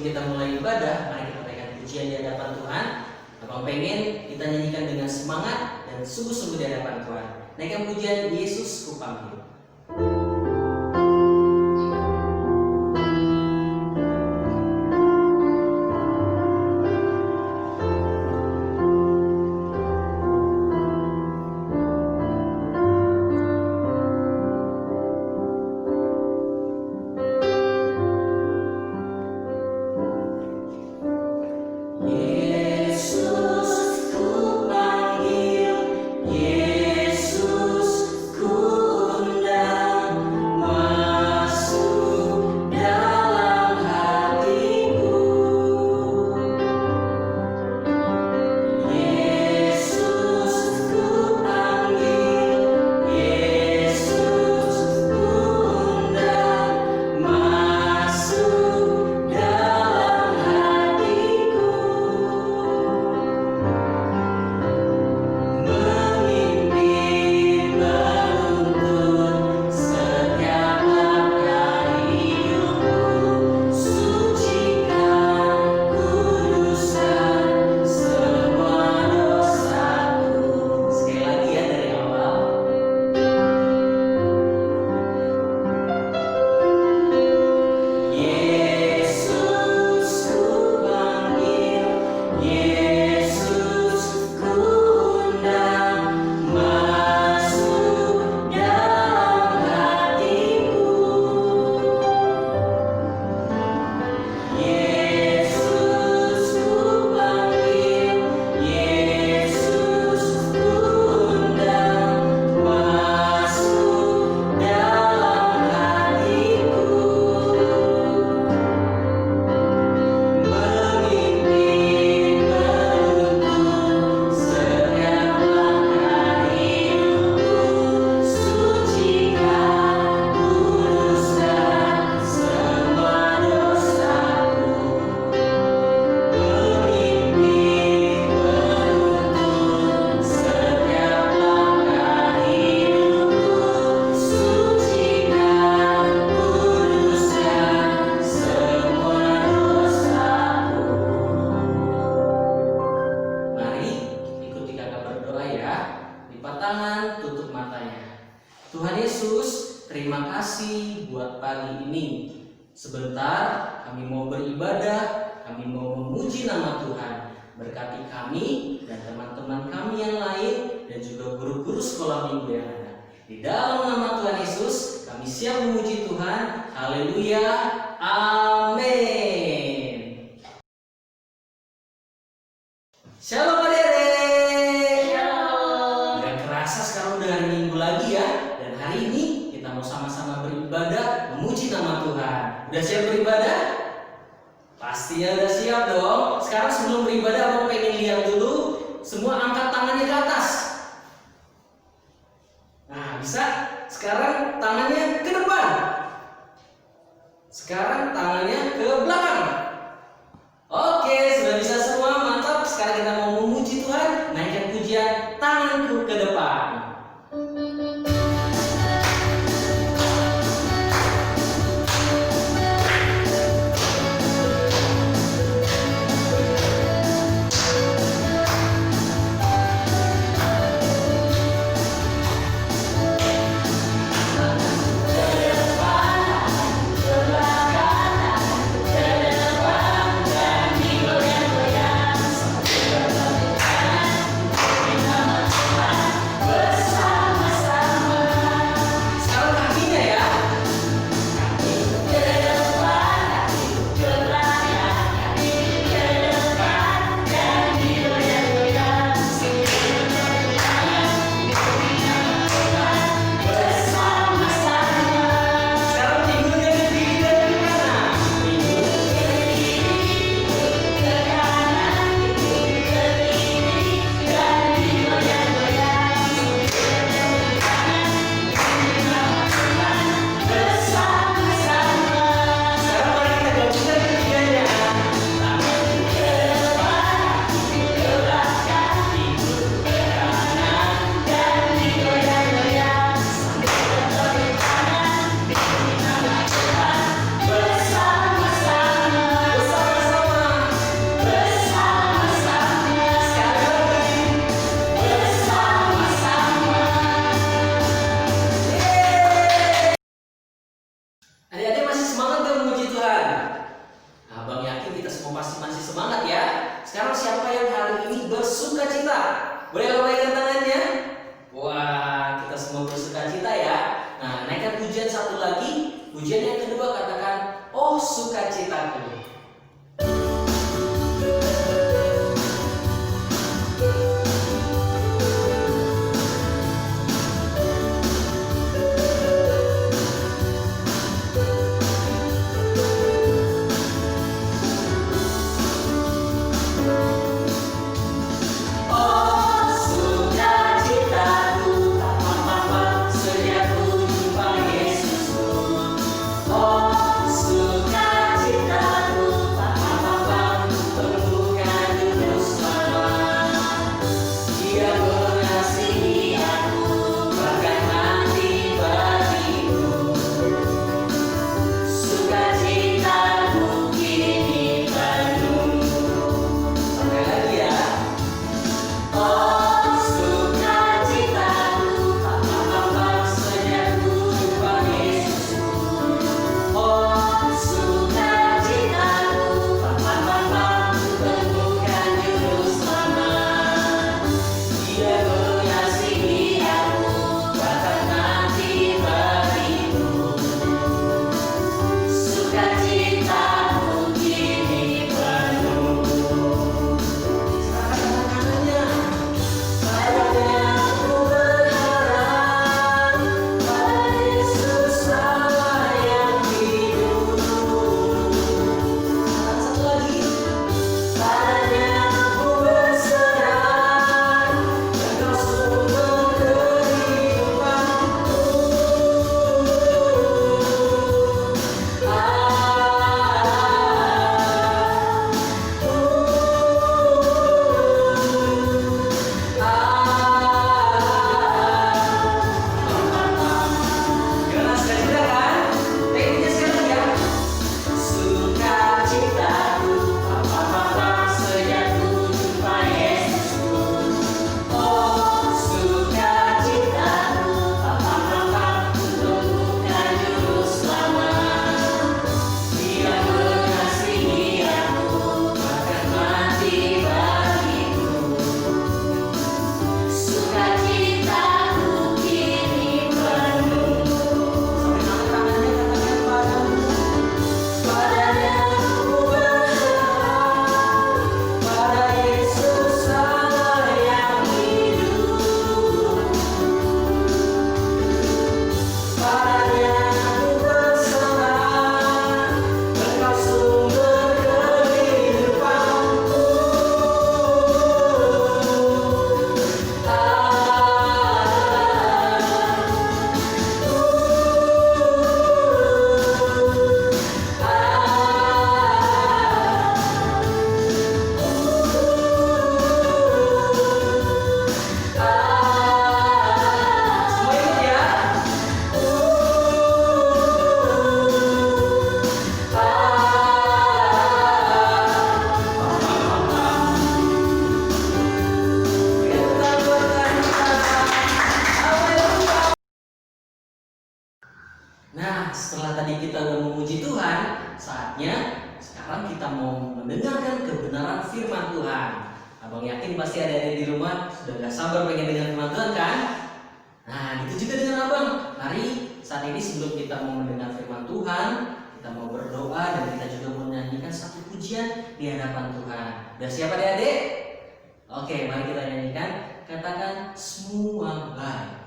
sebelum kita mulai ibadah, mari kita naikkan pujian di hadapan Tuhan. Abang pengen kita nyanyikan dengan semangat dan sungguh-sungguh di hadapan Tuhan. Naikkan pujian Yesus Kupanggil. Sebentar kami mau beribadah, kami mau memuji nama Tuhan. Berkati kami dan teman-teman kami yang lain dan juga guru-guru sekolah minggu yang ada. Di dalam nama Tuhan Yesus kami siap memuji Tuhan. Haleluya, amin. Shalom adik-adik. Shalom. Gak kerasa sekarang udah hari Minggu lagi ya. Dan hari ini kita mau sama-sama beribadah, memuji nama Tuhan. Udah siap beribadah? Pastinya udah siap dong. Sekarang sebelum beribadah, abang pengen lihat dulu semua angkat tangannya ke atas. Nah, bisa? Sekarang tangannya ke depan. Sekarang tangannya ke belakang. Oke, sudah bisa semua, mantap. Sekarang kita mau memuji Tuhan. Naikkan pujian tanganku ke depan. Ke depan, ke belakang, ke depan. bersukacita. Boleh lambaikan tangannya? Wah, kita semua bersukacita ya. Nah, naikkan pujian satu lagi. Pujian yang kedua katakan, oh sukacitaku. Nah, setelah tadi kita udah memuji Tuhan, saatnya sekarang kita mau mendengarkan kebenaran firman Tuhan. Abang yakin pasti ada di rumah sudah gak sabar pengen dengar firman Tuhan kan? Nah, gitu juga dengan abang. Mari saat ini sebelum kita mau mendengar firman Tuhan, kita mau berdoa dan kita juga mau menyanyikan satu pujian di hadapan Tuhan. Udah siap adik-adik? Oke, mari kita nyanyikan. Katakan semua baik.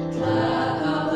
Telah kau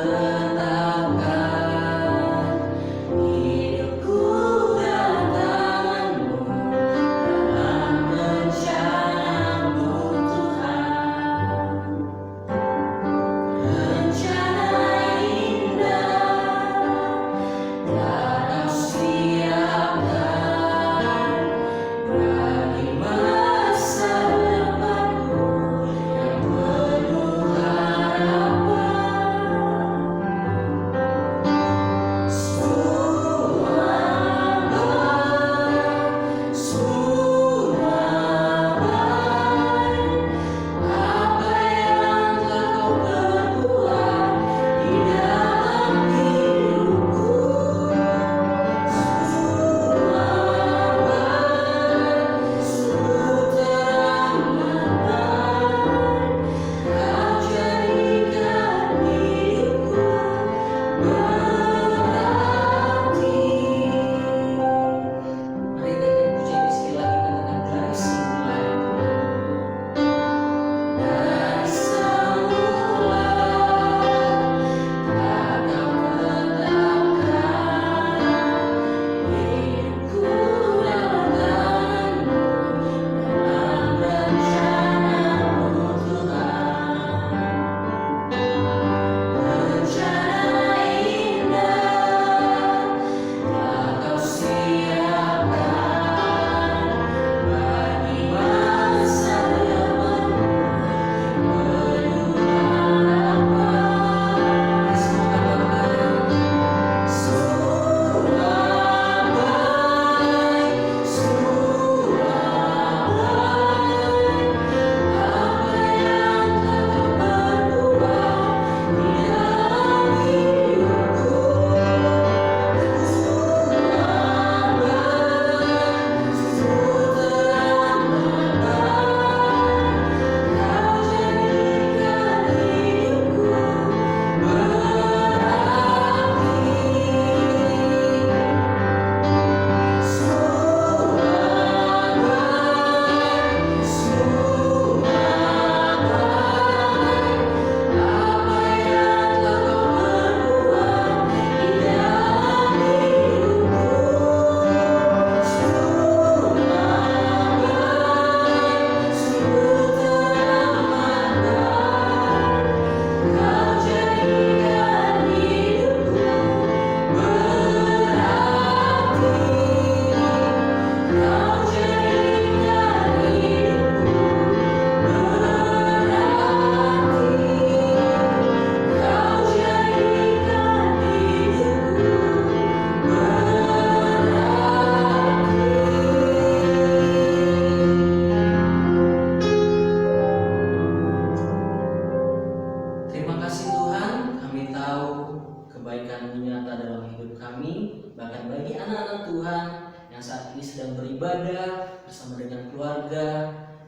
bagi anak-anak Tuhan yang saat ini sedang beribadah bersama dengan keluarga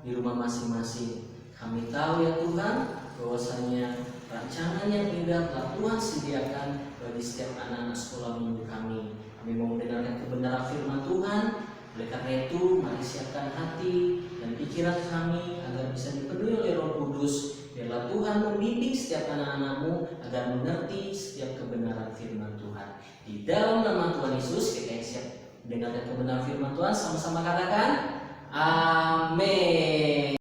di rumah masing-masing. Kami tahu ya Tuhan, bahwasanya rancangan yang indah telah Tuhan sediakan bagi setiap anak-anak sekolah minggu kami. Kami mau mendengarkan kebenaran firman Tuhan. Oleh karena itu, mari siapkan hati dan pikiran kami agar bisa dipenuhi oleh Roh Kudus. Biarlah Tuhan membimbing setiap anak-anak-Mu agar mengerti setiap kebenaran firman Tuhan. Di dalam nama Tuhan Yesus, kita yang siap mendengarkan kebenaran firman Tuhan, sama-sama katakan, amin.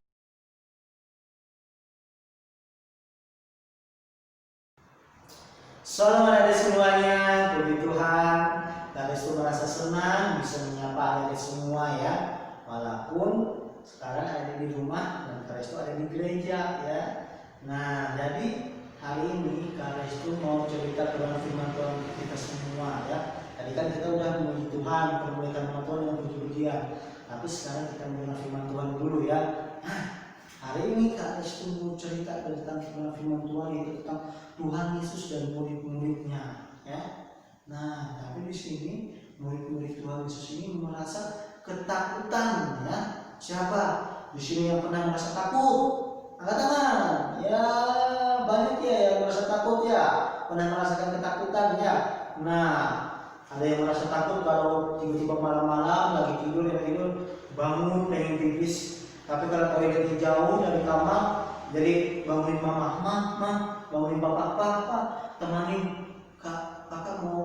Shalom adik semuanya, puji Tuhan. Kak Restu merasa senang bisa menyapa adik semua ya. Walaupun sekarang ada di rumah dan Kak Restu ada di gereja ya. Nah, jadi hari ini Kak Restu mau cerita tentang firman Tuhan kita semua ya. Tadi kan kita udah memuji Tuhan, memuliakan nama Tuhan dengan puji-pujian. Tapi sekarang kita mengenal firman Tuhan dulu ya. Nah, hari ini Kak Restu mau cerita tentang firman Tuhan, yaitu tentang Tuhan Yesus dan murid-muridnya ya. Nah, tapi di sini murid-murid Tuhan Yesus ini merasa ketakutan ya. Siapa di sini yang pernah merasa takut? Angkat tangan. Ya, banyak ya yang merasa takut ya. Pernah merasakan ketakutan ya. Nah, ada yang merasa takut kalau tiba-tiba malam-malam lagi tidur bangun pengen pipis. Tapi kalau toiletnya jauh dari kamar, jadi bangunin mama, bangunin papa, temanin kakak mau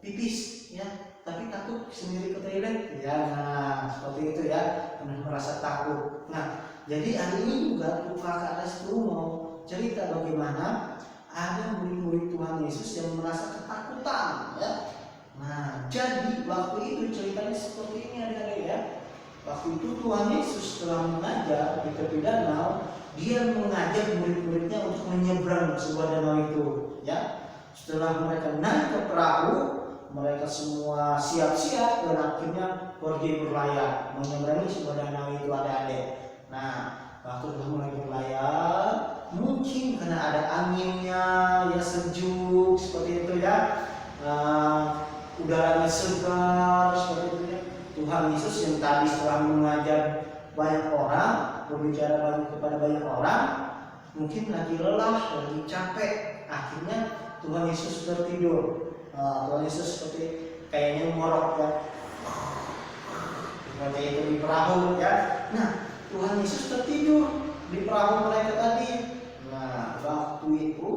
pipis ya. Tapi takut sendiri ke toilet ya. Nah, seperti itu ya, pernah merasa takut. Nah, jadi hari ini juga Kakak Restu mau cerita bagaimana ada murid-murid Tuhan Yesus yang merasa ketakutan ya. Nah, jadi waktu itu ceritanya seperti ini adik-adik ya. Waktu itu Tuhan Yesus telah mengajar di tepi danau. Dia mengajak murid-muridnya untuk menyeberang sebuah danau itu ya. Setelah mereka naik ke perahu, mereka semua siap-siap dan akhirnya pergi berlayar menyeberangi sebuah danau itu adik-adik. Nah, waktu sudah mulai berlayar, mungkin karena ada anginnya ya, sejuk seperti itu ya, udaranya segar seperti itu ya. Tuhan Yesus yang tadi setelah mengajar banyak orang, berbicara kepada banyak orang, mungkin lagi lelah, lagi capek, akhirnya Tuhan Yesus tertidur. Tuhan Yesus seperti kayaknya ngorok ya, seperti itu di perahu ya. Nah, Tuhan Yesus tertidur di perahu mereka tadi. Nah, waktu itu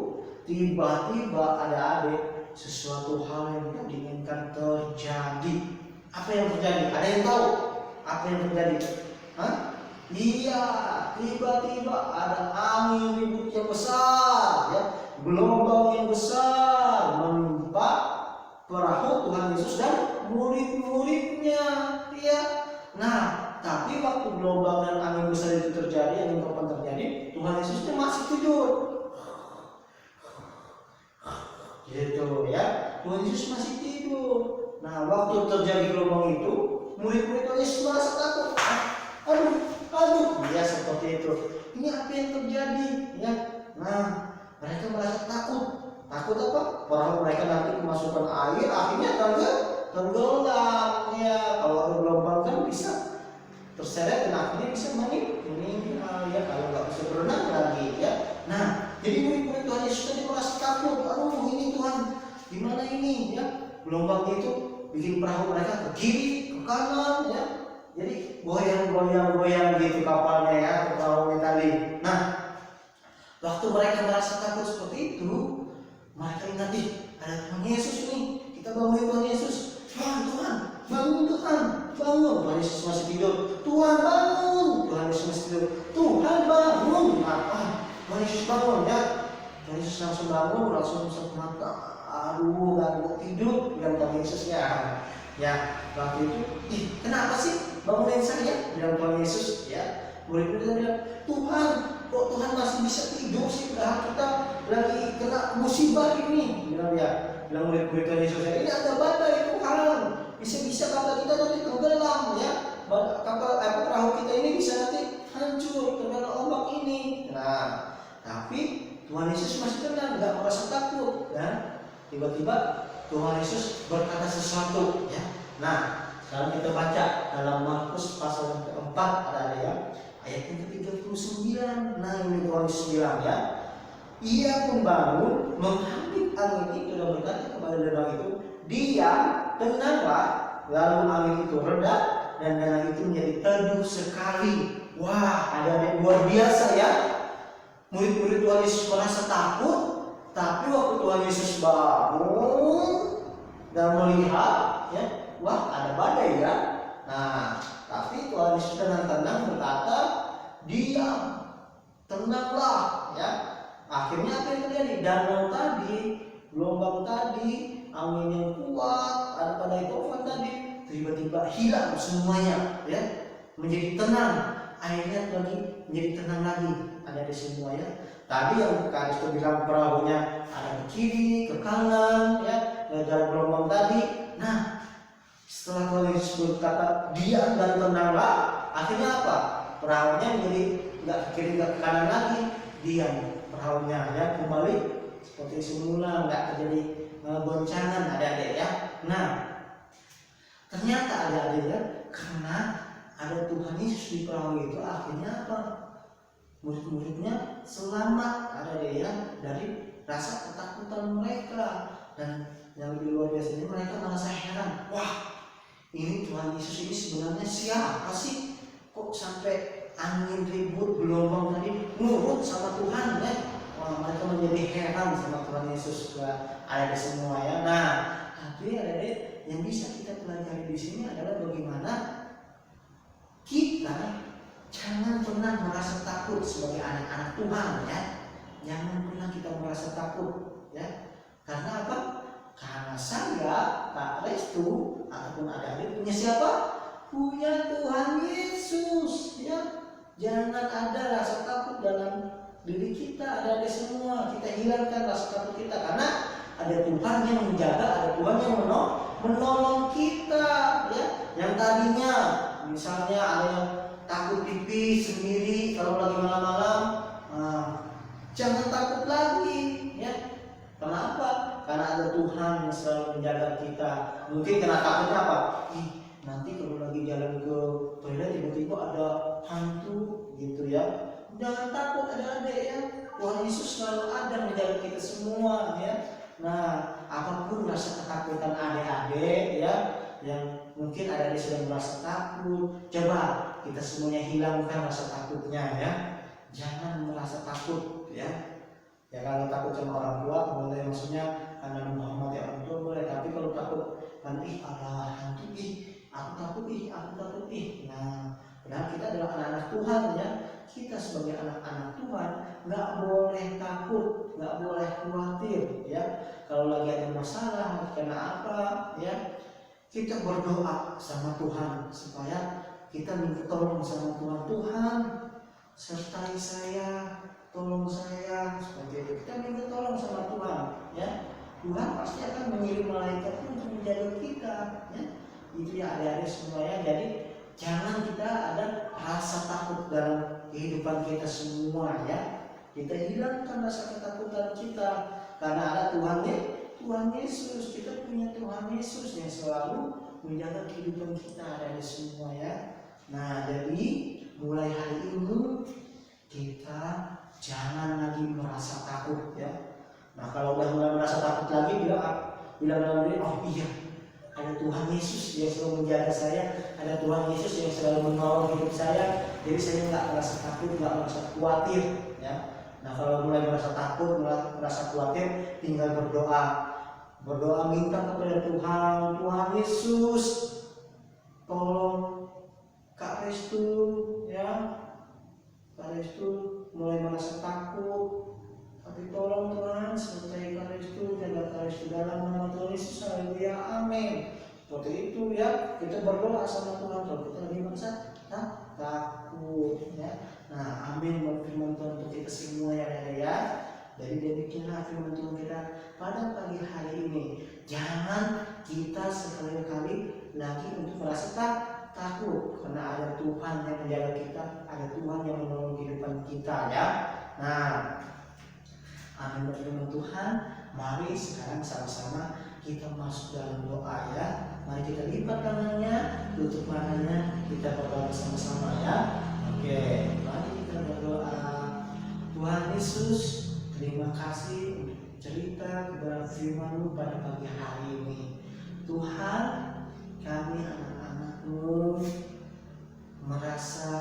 tiba-tiba ada adik sesuatu hal yang tidak diinginkan terjadi. Apa yang terjadi? Ada yang tahu apa yang terjadi? Hah? Iya, tiba-tiba ada angin ribut yang besar, ya, gelombang yang besar menimpa perahu Tuhan Yesus dan murid-muridnya, ya. Nah, tapi waktu gelombang dan angin besar itu terjadi, angin topan terjadi, Tuhan Yesusnya masih tidur. Gitu ya, Tuhan Yesus masih tidur. Nah, waktu terjadi gelombang itu, murid-murid Tuhan Yesus merasa takut. Aduh, ya seperti itu. Ini apa yang terjadi? Ya, nah, mereka merasa takut. Takut apa? Perahu mereka nanti kemasukan air, akhirnya tenggelam. Ya, kalau ada gelombang kan bisa terseret dan akhirnya bisa meninggal. Ya, kalau nggak bisa berenang lagi. Ya, nah, jadi murid-murid Tuhan Yesus tadi merasa takut. Aduh, ini Tuhan, gimana ini? Ya, gelombang itu bikin perahu mereka ke kiri, ke kanan, ya. Jadi goyang gitu kapalnya ya, ke perahunya tadi. Nah, waktu mereka merasa takut seperti itu, mereka ingat, ada Tuhan Yesus nih, kita bangun Tuhan Yesus. Tuhan, bangun Tuhan, bangun. Tuhan Yesus masih tidur. Tuhan bangun. Tuhan Yesus masih tidur. Tuhan bangun. Tuhan Yesus bangun ya. Tuhan Yesus langsung bangun, langsung mata. Aduh, gak mau tidur dengan Tuhan Yesus ya. Ya, waktu itu, kenapa sih bangunin saya dengan Tuhan Yesus? Ya, murid-murid bilang, Tuhan, kok Tuhan masih bisa tidur sih? Padahal kita lagi kena musibah ini. Bilang murid-murid Tuhan Yesus, ini ada badai Tuhan. Bisa-bisa kapal kita nanti tenggelam ya. Kapal perahu kita ini bisa nanti hancur terkena ombak ini. Nah, tapi Tuhan Yesus masih tenang, nggak merasa takut. Ya. Tiba-tiba Tuhan Yesus berkata sesuatu ya. Nah, sekarang kita baca dalam Markus pasal yang keempat, ada ya, ayat yang ke-39. Nah, ini Tuhan Yesus bilang ya, ia pun bangun, menghambur angin itu dan berkata kepada danau itu, diam, tenanglah. Lalu angin itu reda dan danau itu menjadi teduh sekali. Wah, ada luar biasa ya. Murid-murid Tuhan Yesus merasa takut, tapi waktu Tuhan Yesus bangun dan melihat ya, wah ada badai ya. Nah, tapi Tuhan Yesus tenang-tenang berkata, diam, tenanglah ya. Akhirnya apa yang terjadi? Danau tadi, gelombang tadi, angin yang kuat, ada badai topan tadi, tiba-tiba hilang semuanya ya, menjadi tenang. Airnya lagi menjadi tenang lagi, ada di semua ya. Tadi yang Kak Aristo bilang perahunya ada ke kiri, ke kanan ya, dari gelombang tadi. Nah, setelah Tuhan Yesus berkata diam dan tenanglah, akhirnya apa? Perahunya menjadi nggak ke kiri nggak ke kanan lagi, diam perahunya ya, kembali seperti semula, nggak terjadi goncangan adik-adik ya. Nah, ternyata adik-adik ya, karena ada Tuhan Yesus di perahu itu, akhirnya apa? Murid-muridnya selamat, ada dia dari rasa ketakutan mereka. Dan yang lebih luar biasanya, mereka merasa heran, wah ini Tuhan Yesus ini sebenarnya siapa sih, kok sampai angin ribut gelombang tadi nurut sama Tuhan ya. Wah, mereka menjadi heran sama Tuhan Yesus, ada di semua ya. Nah, tapi ada yang bisa kita pelajari di sini adalah bagaimana kita jangan pernah merasa takut sebagai anak-anak Tuhan ya. Jangan pernah kita merasa takut ya. Karena apa? Karena saya, Kak Restu, ataupun adik-adik punya siapa? Punya Tuhan Yesus ya. Jangan ada rasa takut dalam diri kita, ada semua. Kita hilangkan rasa takut kita, karena ada Tuhan yang menjaga, ada Tuhan yang menolong kita ya. Yang tadinya misalnya ada yang takut pipis sendiri kalau lagi malam-malam, jangan takut lagi ya. Kenapa? Karena ada Tuhan yang selalu menjaga kita. Mungkin kena takutnya apa? Nanti kalau lagi jalan ke toilet tiba-tiba ada hantu gitu ya. Jangan takut adik-adik ya. Tuhan Yesus selalu ada menjaga kita semua ya. Nah, apapun rasa ketakutan adik-adik ya, yang mungkin adik-adik sedang merasa takut, coba kita semuanya hilangkan rasa takutnya ya. Jangan merasa takut ya. Ya kalau takut sama orang tua boleh, maksudnya karena menghormati orang tua boleh. Tapi kalau takut kan ada hantu, aku takut. Nah, padahal kita adalah anak-anak Tuhan ya. Kita sebagai anak-anak Tuhan nggak boleh takut, nggak boleh khawatir ya. Kalau lagi ada masalah, karena apa ya, kita berdoa sama Tuhan supaya kita minta tolong sama Tuhan. Tuhan, sertai saya, tolong saya, seperti itu. Kita minta tolong sama Tuhan ya. Tuhan pasti akan mengirim malaikat untuk menjaga kita ya. Itu ya adik-adik semua ya. Jadi jangan kita ada rasa takut dalam kehidupan kita semua ya. Kita hilangkan rasa ketakutan kita, karena ada Tuhan Yesus. Kita punya Tuhan Yesus yang selalu menjaga kehidupan kita, ada semua ya. Nah, jadi mulai hari ini kita jangan lagi merasa takut ya. Nah, kalau udah mulai merasa takut lagi, bilang dalam diri, oh iya, ada Tuhan Yesus yang selalu menjaga saya, ada Tuhan Yesus yang selalu menolong hidup saya. Jadi saya nggak merasa takut, nggak merasa khawatir ya. Nah, kalau mulai merasa takut, merasa khawatir, tinggal berdoa minta kepada Tuhan Yesus, tolong Kak Restu ya. Kak Restu mulai merasa takut, tapi tolong Tuhan sertai Kak Restu, jaga Kak Restu dalam nama Tuhan Yesus, haleluya, amin. Seperti itu ya, kita berdoa sama Tuhan kalau kita lagi merasa takut ya. Nah, amin buat firman Tuhan untuk kita semua ya. Jadi demikianlah firman Tuhan kita pada pagi hari ini. Jangan kita sekali-kali lagi untuk merasa takut, karena ada Tuhan yang menjaga kita, ada Tuhan yang menolong kehidupan kita ya. Nah, amin buat firman Tuhan. Mari sekarang sama-sama kita masuk dalam doa ya. Mari kita lipat tangannya, tutup matanya, kita berdoa bersama-sama ya. Oke, mari kita berdoa. Tuhan Yesus, terima kasih untuk cerita kebenaran firman-Mu pada pagi hari ini. Tuhan, kami anak-anak-Mu merasa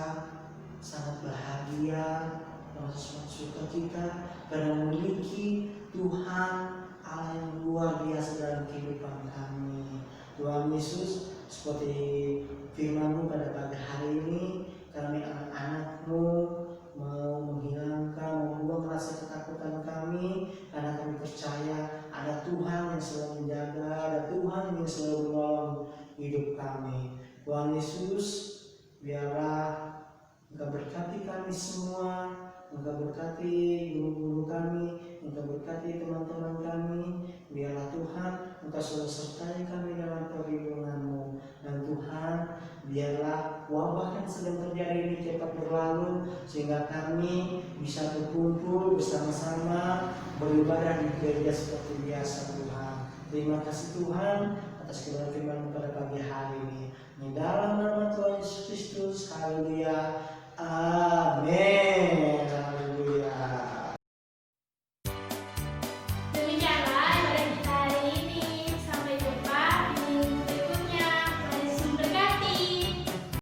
sangat bahagia, merasa sangat sukacita karena memiliki Tuhan Allah yang luar biasa dalam kehidupan kami. Tuhan Yesus, seperti firman-Mu pada pagi hari ini, kami anak-anak-Mu mau menghilangkan, membuang rasa ketakutan kami, karena kami percaya ada Tuhan yang selalu menjaga, ada Tuhan yang selalu menolong hidup kami. Tuhan Yesus, biarlah Engkau berkati kami semua, Engkau berkati guru-guru kami, Engkau berkati teman-teman kami. Biarlah Tuhan Engkau selalu sertai kami dalam perlindungan-Mu. Dan Tuhan, biarlah wabah yang sedang terjadi ini cepat berlalu, sehingga kami bisa berkumpul bersama-sama beribadah di gereja seperti biasa. Tuhan, terima kasih Tuhan atas kebenaran firman-Mu pada pagi hari ini. Di dalam nama Tuhan Yesus Kristus, haleluya, amin.